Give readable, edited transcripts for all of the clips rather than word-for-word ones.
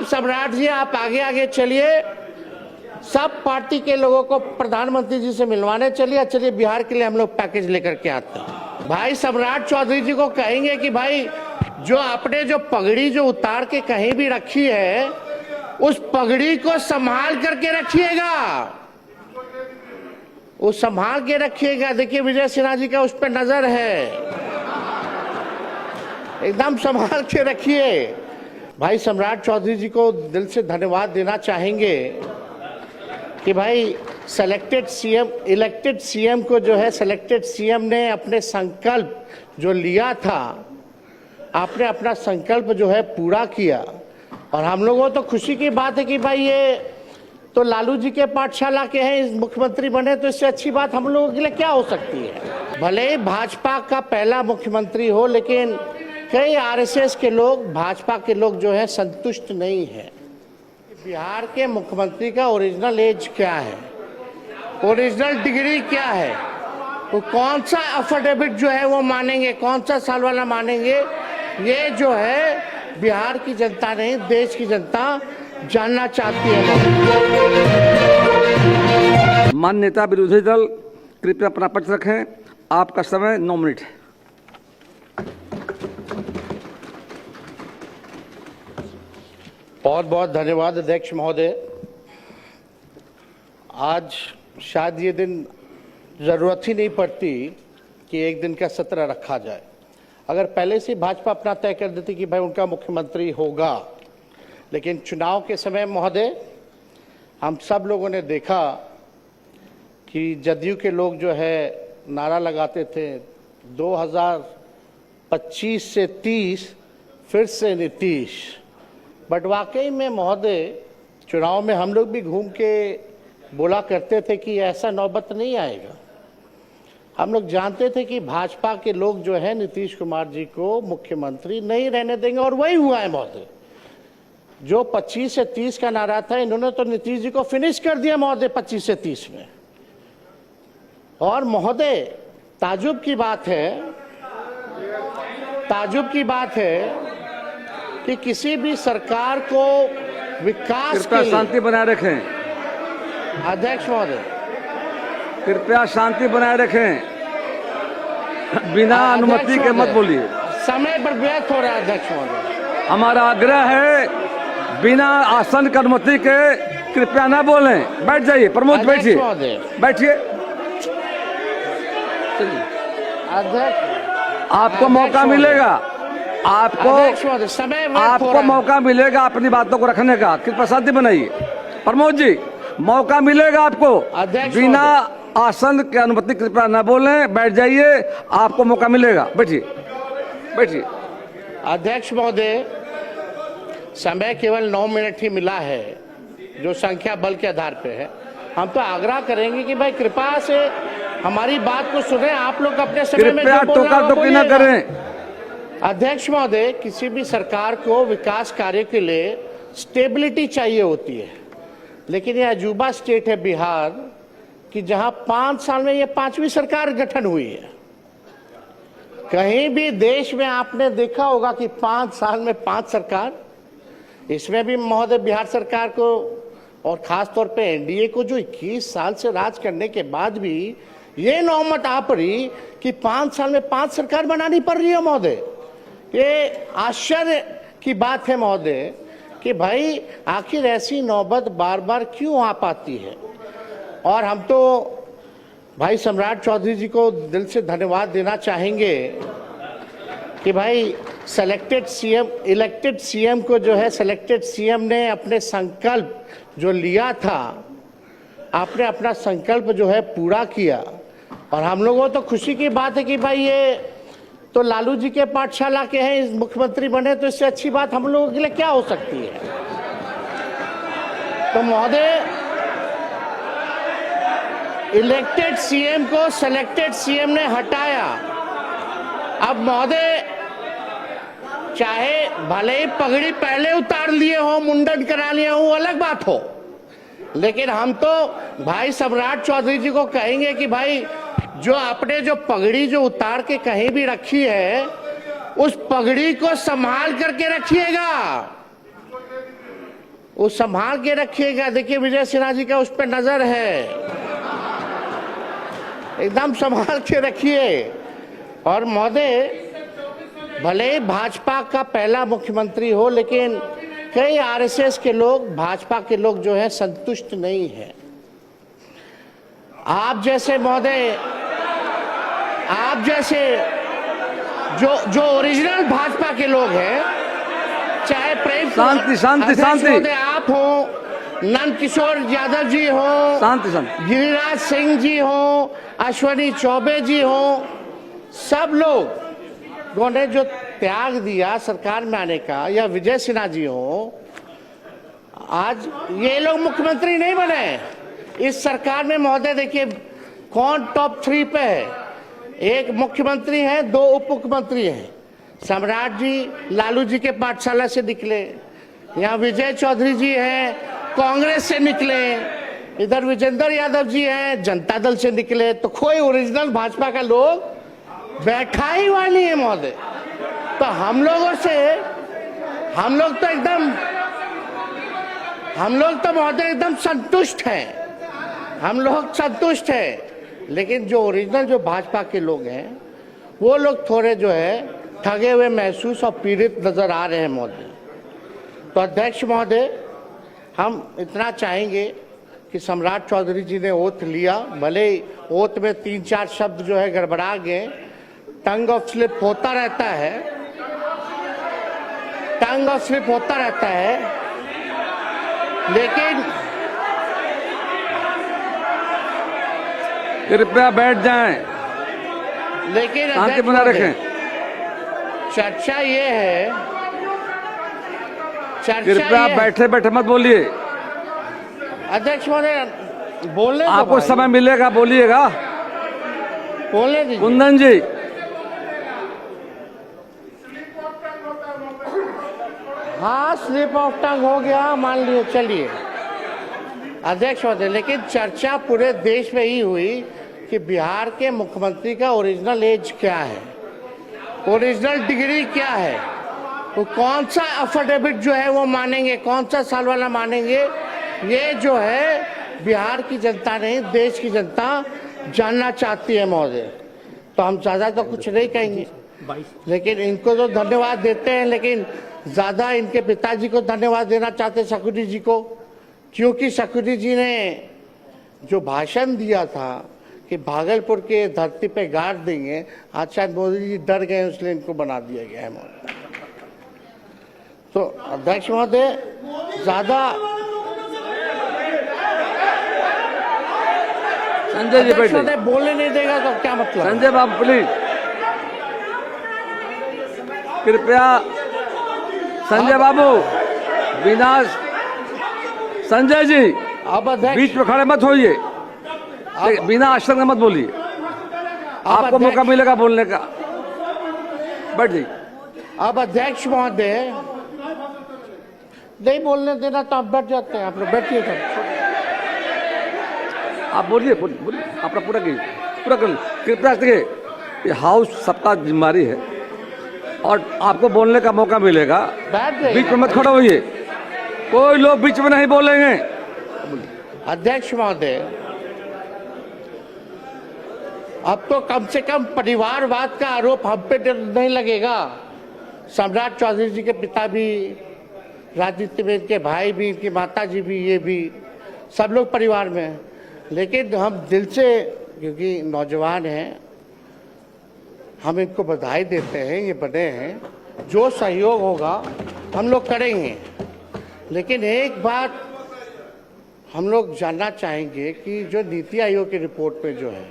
सम्राट जी आप आगे आगे चलिए, सब पार्टी के लोगों को प्रधानमंत्री जी से मिलवाने चलिए। चलिए बिहार के लिए हम लोग पैकेज लेकर के आते हैं। भाई सम्राट चौधरी जी को कहेंगे कि भाई जो आपने जो पगड़ी जो उतार के कहीं भी रखी है, उस पगड़ी को संभाल करके रखिएगा, वो संभाल के रखिएगा। देखिए विजय सिन्हा जी का उस पर नजर है, एकदम संभाल के रखिए। भाई सम्राट चौधरी जी को दिल से धन्यवाद देना चाहेंगे कि भाई इलेक्टेड सीएम को जो है सिलेक्टेड सीएम ने अपने संकल्प जो लिया था, आपने अपना संकल्प जो है पूरा किया। और हम लोगों तो खुशी की बात है कि भाई ये तो लालू जी के पाठशाला के हैं, मुख्यमंत्री बने, तो इससे अच्छी बात हम लोगों के लिए क्या हो सकती है। भले ही भाजपा का पहला मुख्यमंत्री हो, लेकिन कई आरएसएस के लोग, भाजपा के लोग जो है संतुष्ट नहीं है। बिहार के मुख्यमंत्री का ओरिजिनल एज क्या है, ओरिजिनल डिग्री क्या है, वो कौन सा एफिडेविट जो है वो मानेंगे, कौन सा साल वाला मानेंगे, ये जो है बिहार की जनता नहीं, देश की जनता जानना चाहती है। माननीय नेता विरोधी दल कृपया अपना पक्ष रखें, आपका समय 9 मिनट है। बहुत बहुत धन्यवाद अध्यक्ष महोदय। आज शायद ये दिन जरूरत ही नहीं पड़ती कि एक दिन का सत्र रखा जाए। अगर पहले से भाजपा अपना तय कर देती कि भाई उनका मुख्यमंत्री होगा, लेकिन चुनाव के समय महोदय हम सब लोगों ने देखा कि जदयू के लोग जो है नारा लगाते थे 2025 से 30 फिर से नीतीश। बट वाकई में महोदय चुनाव में हम लोग भी घूम के बोला करते थे कि ऐसा नौबत नहीं आएगा। हम लोग जानते थे कि भाजपा के लोग जो है नीतीश कुमार जी को मुख्यमंत्री नहीं रहने देंगे, और वही हुआ है महोदय। जो 25 से 30 का नारा था, इन्होंने तो नीतीश जी को फिनिश कर दिया महोदय 25 से 30 में। और महोदय ताजुब की बात है कि किसी भी सरकार को विकास के लिए, शांति बनाए रखें अध्यक्ष महोदय, कृपया शांति बनाए रखें, बिना अनुमति के मत बोलिए। समय पर व्यर्थ हो रहा है अध्यक्ष महोदय। हमारा आग्रह है बिना आसन की अनुमति के कृपया ना बोलें। बैठ जाइए प्रमोद, बैठिए बैठिए। अध्यक्ष आपको मौका मिलेगा, आपको मौका मिलेगा अपनी बातों को रखने का। कृपया शांति बनाइए। प्रमोद जी मौका मिलेगा आपको, बिना आसन की अनुमति कृपया न बोलें। बैठ जाइए, आपको मौका मिलेगा। बैठिए बैठिए। अध्यक्ष महोदय समय केवल 9 मिनट ही मिला है, जो संख्या बल के आधार पे है। हम तो आग्रह करेंगे कि भाई कृपा से हमारी बात को सुने। आप लोग अपने समय में टोका-टोकी न करें। अध्यक्ष महोदय किसी भी सरकार को विकास कार्य के लिए स्टेबिलिटी चाहिए होती है, लेकिन यह अजूबा स्टेट है बिहार कि जहां 5 साल में ये 5वीं सरकार गठन हुई है। कहीं भी देश में आपने देखा होगा कि 5 साल में 5 सरकार। इसमें भी महोदय बिहार सरकार को और खास तौर पे एनडीए को जो 21 साल से राज करने के बाद भी ये नौबत आ पड़ी कि 5 साल में 5 सरकार बनानी पड़ रही है महोदय। ये आश्चर्य की बात है महोदय कि भाई आखिर ऐसी नौबत बार बार क्यों आ पाती है। और हम तो भाई सम्राट चौधरी जी को दिल से धन्यवाद देना चाहेंगे कि भाई इलेक्टेड सीएम को जो है सिलेक्टेड सीएम ने अपने संकल्प जो लिया था, आपने अपना संकल्प जो है पूरा किया। और हम लोगों तो खुशी की बात है कि भाई ये तो लालू जी के पाठशाला के हैं, मुख्यमंत्री बने, तो इससे अच्छी बात हम लोगों के लिए क्या हो सकती है। तो महोदय इलेक्टेड सीएम को सिलेक्टेड सीएम ने हटाया। अब महोदय चाहे भले ही पगड़ी पहले उतार लिए हो, मुंडन करा लिए हो, अलग बात हो, लेकिन हम तो भाई सम्राट चौधरी जी को कहेंगे कि भाई जो आपने जो पगड़ी जो उतार के कहीं भी रखी है, उस पगड़ी को संभाल करके रखिएगा, वो संभाल के रखिएगा। देखिए विजय सिन्हा जी का उस पर नजर है, एकदम संभाल के रखिए। और महोदय, भले ही भाजपा का पहला मुख्यमंत्री हो, लेकिन कई आरएसएस के लोग, भाजपा के लोग जो है संतुष्ट नहीं है। आप जैसे महोदय, आप जैसे जो ओरिजिनल भाजपा के लोग हैं, चाहे प्रेम शांति शांति शांति, आप हो, नंद किशोर यादव जी हो, शांति शांति, गिरिराज सिंह जी हो, अश्वनी चौबे जी हो, सब लोगों ने जो त्याग दिया सरकार में आने का, या विजय सिन्हा जी हो, आज ये लोग मुख्यमंत्री नहीं बने इस सरकार में। महोदय देखिए कौन टॉप 3 पे है। एक मुख्यमंत्री है, 2 उप मुख्यमंत्री हैं। सम्राट जी लालू जी के पाठशाला से निकले, यहाँ विजय चौधरी जी हैं कांग्रेस से निकले, इधर विजेंद्र यादव जी हैं जनता दल से निकले। तो कोई ओरिजिनल भाजपा का लोग बैठा ही हुआ नहीं है महोदय। तो हम लोगों से, हम लोग तो महोदय एकदम संतुष्ट हैं, हम लोग संतुष्ट हैं। लेकिन जो ओरिजिनल जो भाजपा के लोग हैं, वो लोग थोड़े जो है ठगे हुए महसूस और पीड़ित नजर आ रहे हैं महोदय। तो अध्यक्ष महोदय, हम इतना चाहेंगे कि सम्राट चौधरी जी ने ओथ लिया, भले ओथ में 3-4 शब्द जो है गड़बड़ा गए, टंग ऑफ स्लिप होता रहता है, टंग ऑफ स्लिप होता रहता है, लेकिन कृपया बैठ जाएं, लेकिन शांति बना रखें। चर्चा ये है, कृपया बैठे बैठे मत बोलिए। अध्यक्ष महोदय बोलने, आपको समय मिलेगा, बोलिएगा। बोलने दीजिए। कुंदन जी, हाँ स्लिप ऑफ टंग हो गया मान लियो, चलिए अध्यक्ष महोदय। लेकिन चर्चा पूरे देश में ही हुई कि बिहार के मुख्यमंत्री का ओरिजिनल एज क्या है, ओरिजिनल डिग्री क्या है, वो कौन सा अफिडेविट जो है वो मानेंगे, कौन सा साल वाला मानेंगे, ये जो है बिहार की जनता नहीं, देश की जनता जानना चाहती है महोदय। तो हम ज्यादा तो कुछ नहीं कहेंगे, लेकिन इनको तो धन्यवाद देते हैं, लेकिन ज्यादा इनके पिताजी को धन्यवाद देना चाहते हैं, शकुनी जी को, क्योंकि शकुनी जी ने जो भाषण दिया था कि भागलपुर के धरती पे गाड़ देंगे, आज शायद मोदी जी डर गए इसलिए इनको बना दिया गया है महोदय। तो अध्यक्ष महोदय ज्यादा संजय जी बैठे, बोलने नहीं देगा तो क्या मतलब। संजय बाबू प्लीज, कृपया संजय बाबू, बिना संजय जी अब बीच में खड़े मत होइए, बिना आश्चर्य मत बोलिए, आपको मौका मिलेगा बोलने का, बैठ जाइए। अब अध्यक्ष महोदय नहीं बोलने देना तो आप बैठ जाते हैं, आप लोग बैठिए सब, आप बोलिए बोलिए, अपना पूरा कर, कृपया देखिए ये हाउस सबका जिम्मेदारी है और आपको बोलने का मौका मिलेगा, बीच में मत खड़े होइए, कोई लोग बीच में नहीं बोलेंगे। अध्यक्ष महोदय, अब तो कम से कम परिवारवाद का आरोप हम पे नहीं लगेगा। सम्राट चौधरी जी के पिता भी राजनीति में, इनके भाई भी, इनकी माता जी भी, ये भी सब लोग परिवार में हैं। लेकिन हम दिल से, क्योंकि नौजवान हैं, हम इनको बधाई देते हैं, ये बने हैं, जो सहयोग होगा हम लोग करेंगे। लेकिन एक बात हम लोग जानना चाहेंगे कि जो नीति आयोग की रिपोर्ट में जो है,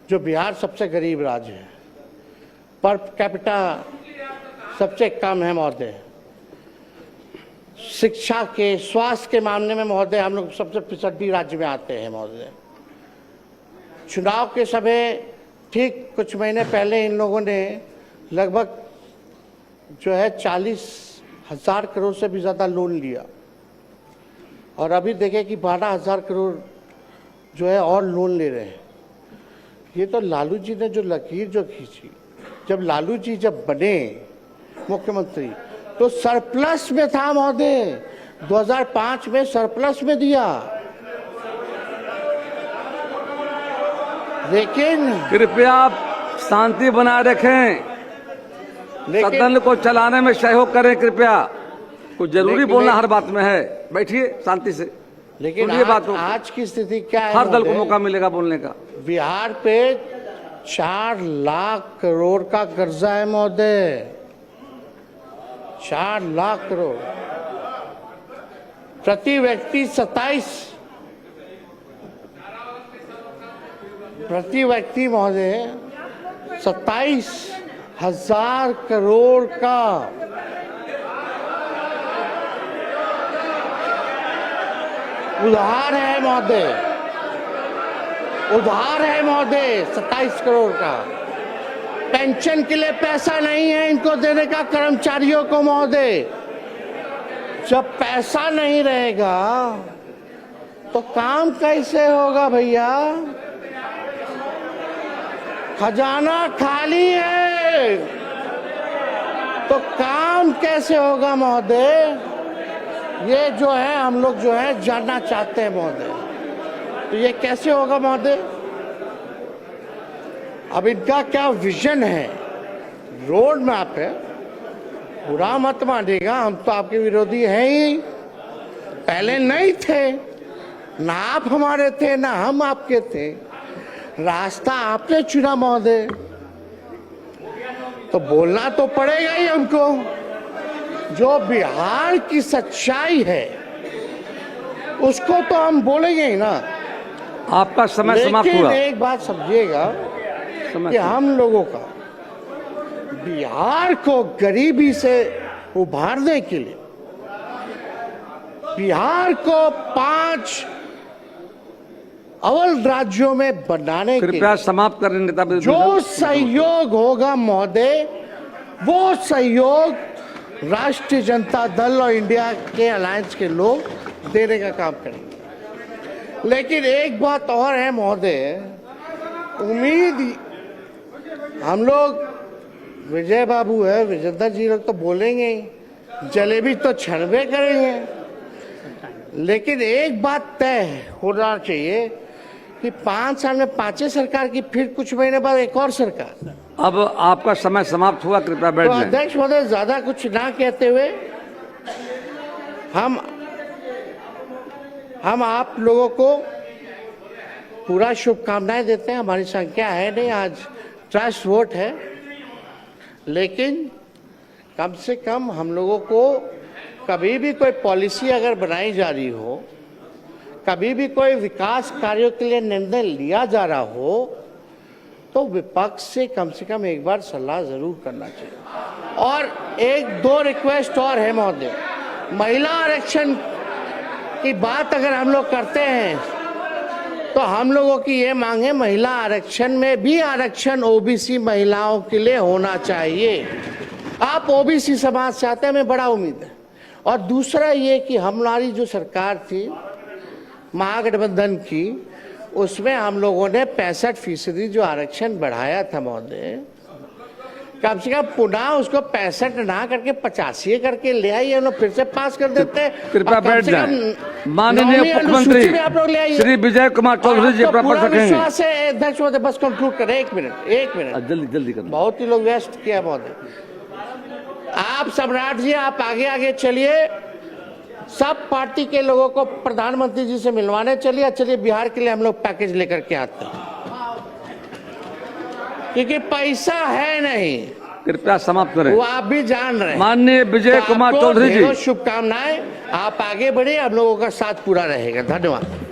जो बिहार सबसे गरीब राज्य है, पर कैपिटा सबसे कम है महोदय, शिक्षा के, स्वास्थ्य के मामले में महोदय हम लोग सबसे पिछड़ी राज्य में आते हैं महोदय। चुनाव के समय ठीक कुछ महीने पहले इन लोगों ने लगभग जो है 40,000 करोड़ से भी ज्यादा लोन लिया, और अभी देखें कि 12,000 करोड़ जो है और लोन ले रहे हैं। ये तो लालू जी ने जो लकीर जो खींची, जब लालू जी जब बने मुख्यमंत्री तो सरप्लस में था महोदय, 2005 में सरप्लस में दिया, लेकिन कृपया आप शांति बनाए रखें, सदन को चलाने में सहयोग करें कृपया। कुछ जरूरी बोलना हर बात में है, बैठिए शांति से। लेकिन सुनिए बात को। आज की स्थिति क्या है? हर दल को मौका मिलेगा बोलने का। बिहार पे 4 लाख करोड़ का कर्जा है महोदय, 4 लाख करोड़, प्रति व्यक्ति 27,000 करोड़ का उधार है महोदय, उधार है महोदय 27 करोड़ का। पेंशन के लिए पैसा नहीं है इनको देने का कर्मचारियों को महोदय। जब पैसा नहीं रहेगा तो काम कैसे होगा भैया? खजाना खाली है तो काम कैसे होगा महोदय? ये जो है हम लोग जो है जानना चाहते हैं महोदय। तो ये कैसे होगा महोदय? अब इनका क्या विजन है, रोड मैप है? बुरा मत मानिएगा, हम तो आपके विरोधी हैं ही, पहले नहीं थे, ना आप हमारे थे ना हम आपके थे, रास्ता आपने चुना महोदय, तो बोलना तो पड़ेगा ही हमको। जो बिहार की सच्चाई है उसको तो हम बोलेंगे ही ना। आपका समय समाप्त हुआ। लेकिन एक बात समझिएगा कि हम लोगों का बिहार को गरीबी से उभारने के लिए, बिहार को 5 अव्वल राज्यों में बनाने के कृपया समाप्त करें नेता। जो सहयोग होगा महोदय, वो सहयोग राष्ट्रीय जनता दल और इंडिया के अलायंस के लोग देने का काम करेंगे। लेकिन एक बात और है महोदय, उम्मीद हम लोग, विजय बाबू है, विजेंद्र जी लोग तो बोलेंगे ही, जलेबी तो छनबे करेंगे, लेकिन एक बात तय होना चाहिए कि 5 साल में 5 सरकार की, फिर कुछ महीने बाद एक और सरकार। अब आपका समय समाप्त हुआ, कृपया बैठ तो जाएं। अध्यक्ष महोदय, ज्यादा कुछ ना कहते हुए हम आप लोगों को पूरा शुभकामनाएं देते हैं। हमारी संख्या है नहीं, आज ट्रस्ट वोट है, लेकिन कम से कम हम लोगों को कभी भी कोई पॉलिसी अगर बनाई जा रही हो, कभी भी कोई विकास कार्यों के लिए निर्णय लिया जा रहा हो, तो विपक्ष से कम एक बार सलाह जरूर करना चाहिए। और 1-2 रिक्वेस्ट और है महोदय, महिला आरक्षण की बात अगर हम लोग करते हैं तो हम लोगों की ये मांग है, महिला आरक्षण में भी आरक्षण ओबीसी महिलाओं के लिए होना चाहिए। आप ओबीसी समाज से आते हैं, हमें बड़ा उम्मीद है। और दूसरा ये कि हमारी जो सरकार थी महागठबंधन की, उसमें हम लोगों ने 65% जो आरक्षण बढ़ाया था महोदय, कम से कम पुनः उसको 65 ना करके 85 करके ले आइए, हम लोग फिर से पास कर देते हैं। कृपया बैठ जाएं। माननीय मुख्यमंत्री श्री विजय कुमार चौधरी जी अपना पढ़ सकेंगे। अध्यक्ष महोदय बस कंक्लूड करें, एक मिनट जल्दी करें। बहुत ही लोग व्यस्त किया महोदय। आप सम्राट जी, आप आगे चलिए, सब पार्टी के लोगों को प्रधानमंत्री जी से मिलवाने चलिए बिहार के लिए हम लोग पैकेज लेकर के आते हैं, क्योंकि पैसा है नहीं। कृपया समाप्त करें। वो आप भी जान रहे हैं। माननीय विजय कुमार चौधरी जी, शुभकामनाएं, आप आगे बढ़े, हम लोगों का साथ पूरा रहेगा। धन्यवाद।